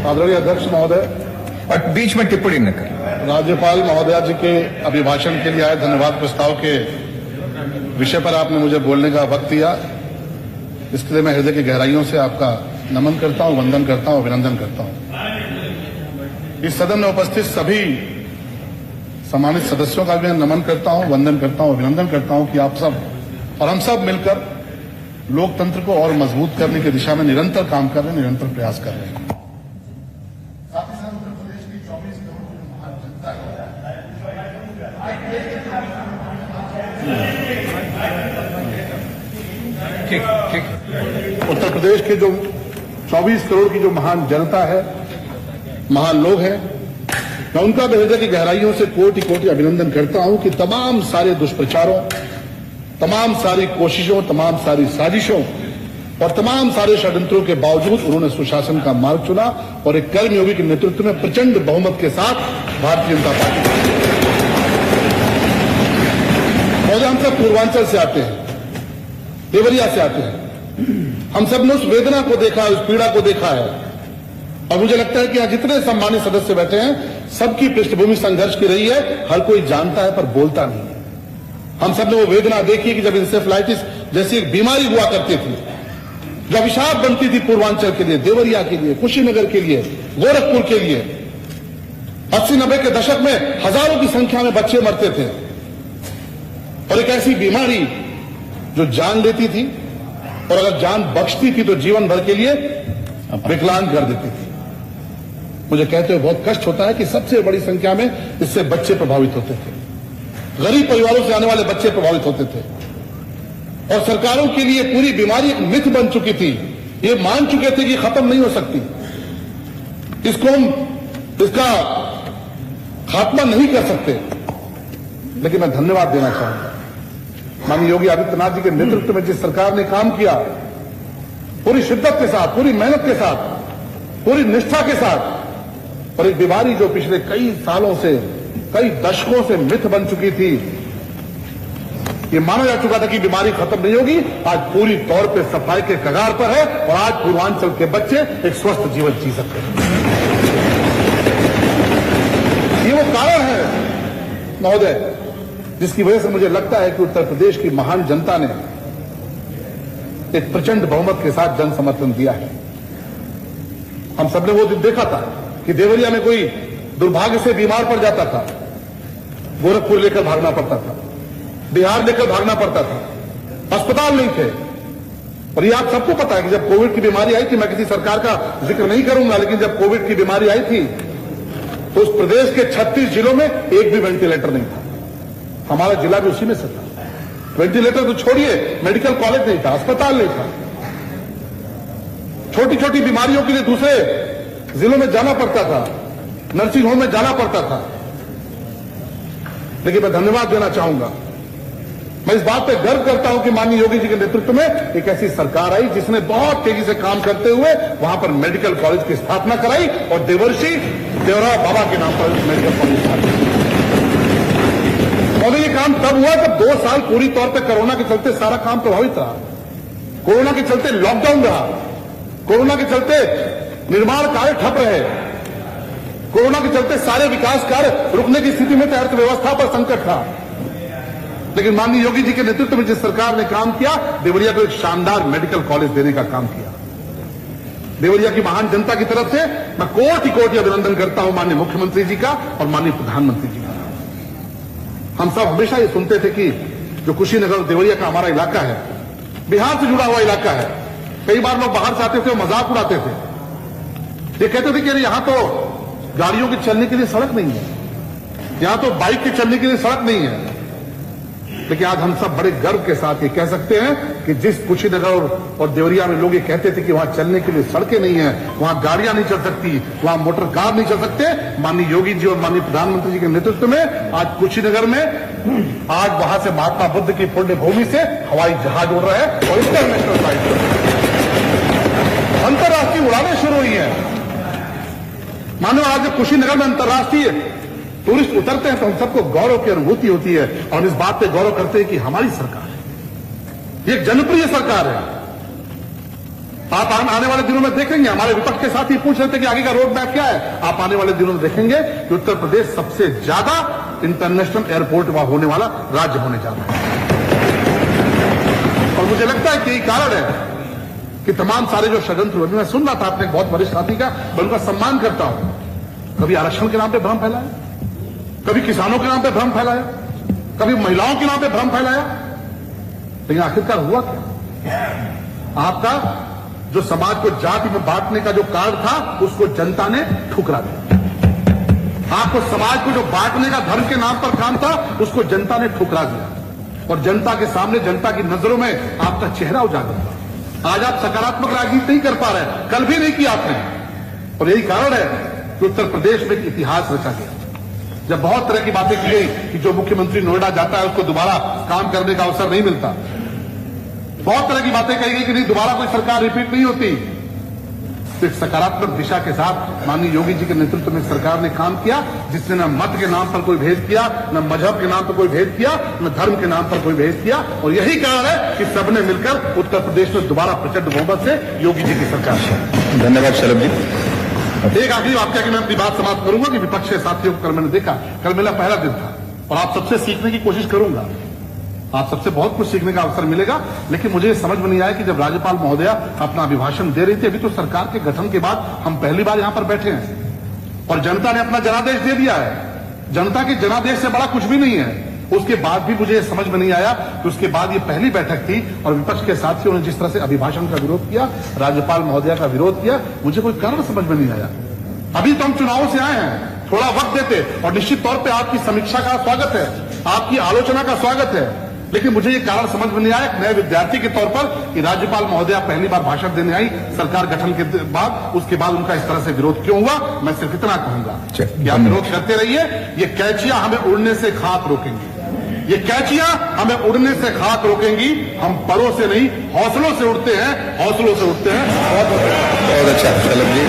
आदरणीय अध्यक्ष महोदय, और बीच में टिप्पणी न करें। राज्यपाल महोदया जी के अभिभाषण के लिए आए धन्यवाद प्रस्ताव के विषय पर आपने मुझे बोलने का वक्त दिया, इसके लिए मैं हृदय की गहराइयों से आपका नमन करता हूं, वंदन करता हूं, अभिनंदन करता हूं। इस सदन में उपस्थित सभी सम्मानित सदस्यों का भी मैं नमन करता हूं, वंदन करता हूं, अभिनंदन करता हूं कि आप सब और हम सब मिलकर लोकतंत्र को और मजबूत करने की दिशा में निरंतर काम कर रहे हैं, निरंतर प्रयास कर रहे हैं। साथ ही साथ उत्तर प्रदेश की 24 करोड़ की महान जनता है। ठीक। उत्तर प्रदेश के जो 24 करोड़ की जो महान जनता है, महान लोग हैं, मैं उनका भी हृदय की गहराइयों से कोटि कोटि अभिनंदन करता हूं कि तमाम सारे दुष्प्रचारों, तमाम सारी कोशिशों, तमाम सारी साजिशों और तमाम सारे षड्यंत्रों के बावजूद उन्होंने सुशासन का मार्ग चुना और एक कर्मयोगी के नेतृत्व में प्रचंड बहुमत के साथ भारतीय जनता पार्टी। महोदय, हम सब पूर्वांचल से आते हैं, देवरिया से आते हैं। हम सब ने उस वेदना को देखा, उस पीड़ा को देखा है और मुझे लगता है कि यहाँ जितने सम्मानित सदस्य बैठे हैं, सबकी पृष्ठभूमि संघर्ष की रही है। हर कोई जानता है पर बोलता नहीं है। हम सब ने वो वेदना देखी कि जब इंसेफ्लाइटिस जैसी एक बीमारी हुआ करती थी, जो अभिशाप बनती थी पूर्वांचल के लिए, देवरिया के लिए, कुशीनगर के लिए, गोरखपुर के लिए। 80-90 के दशक में हजारों की संख्या में बच्चे मरते थे और एक ऐसी बीमारी जो जान लेती थी और अगर जान बख्शती थी तो जीवन भर के लिए विकलांग कर देती थी। मुझे कहते हुए बहुत कष्ट होता है कि सबसे बड़ी संख्या में इससे बच्चे प्रभावित होते थे। गरीब परिवारों से आने वाले बच्चे प्रभावित होते थे और सरकारों के लिए पूरी बीमारी एक मिथ बन चुकी थी। ये मान चुके थे कि खत्म नहीं हो सकती, इसको हम इसका खात्मा नहीं कर सकते। लेकिन मैं धन्यवाद देना चाहूंगा माननीय योगी आदित्यनाथ जी के नेतृत्व में जिस सरकार ने काम किया, पूरी शिद्दत के साथ, पूरी मेहनत के साथ, पूरी निष्ठा के साथ, और एक बीमारी जो पिछले कई सालों से, कई दशकों से मिथ बन चुकी थी, ये माना जा चुका था कि बीमारी खत्म नहीं होगी, आज पूरी तौर पे सफाई के कगार पर है और आज पूर्वांचल के बच्चे एक स्वस्थ जीवन जी सकते हैं। ये वो कारण है महोदय जिसकी वजह से मुझे लगता है कि उत्तर प्रदेश की महान जनता ने एक प्रचंड बहुमत के साथ जन समर्थन दिया है। हम सबने वो दिन देखा था कि देवरिया में कोई दुर्भाग्य से बीमार पड़ जाता था, गोरखपुर लेकर भागना पड़ता था, बिहार लेकर भागना पड़ता था, अस्पताल नहीं थे। और ये आप सबको पता है कि जब कोविड की बीमारी आई थी, मैं किसी सरकार का जिक्र नहीं करूंगा, लेकिन जब कोविड की बीमारी आई थी तो उस प्रदेश के 36 जिलों में एक भी वेंटिलेटर नहीं था। हमारा जिला भी उसी में से था। वेंटिलेटर तो छोड़िए, मेडिकल कॉलेज नहीं था, अस्पताल नहीं था। छोटी छोटी बीमारियों के लिए दूसरे जिलों में जाना पड़ता था, नर्सिंग होम में जाना पड़ता था। लेकिन मैं धन्यवाद देना चाहूंगा, मैं इस बात पे गर्व करता हूं कि माननीय योगी जी के नेतृत्व में एक ऐसी सरकार आई जिसने बहुत तेजी से काम करते हुए वहां पर मेडिकल कॉलेज की स्थापना कराई और देवर्षि देवराव बाबा के नाम पर मेडिकल कॉलेज स्थापित। और ये काम तब हुआ जब 2 साल पूरी तौर पर कोरोना के चलते सारा काम प्रभावित रहा, कोरोना के चलते लॉकडाउन रहा, कोरोना के चलते निर्माण कार्य ठप रहे, कोरोना के चलते सारे विकास कार्य रुकने की स्थिति में तो अर्थव्यवस्था पर संकट था। लेकिन माननीय योगी जी के नेतृत्व में जिस सरकार ने काम किया, देवरिया को एक शानदार मेडिकल कॉलेज देने का काम किया। देवरिया की महान जनता की तरफ से मैं कोटि कोटि अभिनंदन करता हूं माननीय मुख्यमंत्री जी का और माननीय प्रधानमंत्री जी का। हम सब हमेशा ये सुनते थे कि जो कुशीनगर देवरिया का हमारा इलाका है, बिहार से जुड़ा हुआ इलाका है। कई बार लोग बाहर से आते थे, मजाक उड़ाते थे, ये कहते थे कि अरे यहां तो गाड़ियों के चलने के लिए सड़क नहीं है, यहां तो बाइक के चलने के लिए सड़क नहीं है। लेकिन आज हम सब बड़े गर्व के साथ ये कह सकते हैं कि जिस कुशीनगर और देवरिया में लोग ये कहते थे कि वहां चलने के लिए सड़कें नहीं है, वहां गाड़ियां नहीं चल सकती, वहां मोटर कार नहीं चल सकते, माननीय योगी जी और माननीय प्रधानमंत्री जी के नेतृत्व में आज कुशीनगर में आज वहां से महात्मा बुद्ध की पुण्य भूमि से हवाई जहाज उड़ रहा है और इंटरनेशनल फ्लाइट, अंतर्राष्ट्रीय उड़ानें शुरू हुई है। मानो आज कुशीनगर में अंतर्राष्ट्रीय टूरिस्ट उतरते हैं तो हम सबको गौरव की अनुभूति होती है और इस बात पे गौरव करते हैं कि हमारी सरकार है, ये एक जनप्रिय सरकार है। आप आने वाले दिनों में देखेंगे, हमारे विपक्ष के साथ ही पूछ रहे थे कि आगे का रोड मैप क्या है। आप आने वाले दिनों में देखेंगे कि उत्तर प्रदेश सबसे ज्यादा इंटरनेशनल एयरपोर्ट वहां होने वाला राज्य होने जा रहा है। और मुझे लगता है कि यही कारण है कि तमाम सारे जो षड्यंत्र हुए, मैं सुन रहा था अपने एक बहुत वरिष्ठ साथी का, मैं उनका सम्मान करता हूं, कभी आरक्षण के नाम पे भ्रम फैलाया, कभी किसानों के नाम पे भ्रम फैलाया, कभी महिलाओं के नाम पे भ्रम फैलाया, लेकिन आखिरकार हुआ क्या? आपका जो समाज को जाति में बांटने का जो कार्ड था, उसको जनता ने ठुकरा दिया। आपको समाज को जो बांटने का धर्म के नाम पर काम था, उसको जनता ने ठुकरा दिया। और जनता के सामने, जनता की नजरों में आपका चेहरा उजागर था। आज आप सकारात्मक राजनीति नहीं कर पा रहे, कल भी नहीं किया आपने। और यही कारण है कि उत्तर प्रदेश में एक इतिहास रचा गया। जब बहुत तरह की बातें की गई कि जो मुख्यमंत्री नोएडा जाता है उसको दोबारा काम करने का अवसर नहीं मिलता, बहुत तरह की बातें कही गई कि नहीं दोबारा कोई सरकार रिपीट नहीं होती। तो एक सकारात्मक दिशा के साथ माननीय योगी जी के नेतृत्व में सरकार ने काम किया, जिसने न मत के नाम पर कोई भेद किया, न मजहब के नाम पर कोई भेद किया, न धर्म के नाम पर कोई भेद किया। और यही कारण है कि सबने मिलकर उत्तर प्रदेश में दोबारा प्रचंड बहुमत से योगी जी की सरकार। धन्यवाद शलभ जी। एक आखिरी वाक्य की मैं अपनी बात समाप्त करूंगा कि विपक्ष के साथियों को कल मैंने देखा, कल मेरा पहला दिन था और आप सबसे सीखने की कोशिश करूंगा। आप सबसे बहुत कुछ सीखने का अवसर मिलेगा, लेकिन मुझे समझ में नहीं आया कि जब राज्यपाल महोदया अपना अभिभाषण दे रही थी, अभी तो सरकार के गठन के बाद हम पहली बार यहां पर बैठे हैं और जनता ने अपना जनादेश दे दिया है। जनता के जनादेश से बड़ा कुछ भी नहीं है। उसके बाद भी मुझे समझ में नहीं आया कि उसके बाद ये पहली बैठक थी और विपक्ष के साथियों ने जिस तरह से अभिभाषण का विरोध किया, राज्यपाल महोदया का विरोध किया, मुझे कोई कारण समझ में नहीं आया। अभी तो हम चुनावों से आए हैं, थोड़ा वक्त देते और निश्चित तौर पर आपकी समीक्षा का स्वागत है, आपकी आलोचना का स्वागत है, लेकिन मुझे ये कारण समझ में नहीं आया एक नए विद्यार्थी के तौर पर कि राज्यपाल महोदया पहली बार भाषण देने आई सरकार गठन के बाद, उसके बाद उनका इस तरह से विरोध क्यों हुआ। मैं सिर्फ इतना कहूंगा कि आप विरोध करते रहिए, ये कैचियां हमें उड़ने से खाक रोकेंगी, ये कैचियां हमें उड़ने से खाक रोकेंगी। हम परों से नहीं हौसलों से उड़ते हैं, हौसलों से उड़ते हैं। बहुत अच्छा शलभ जी।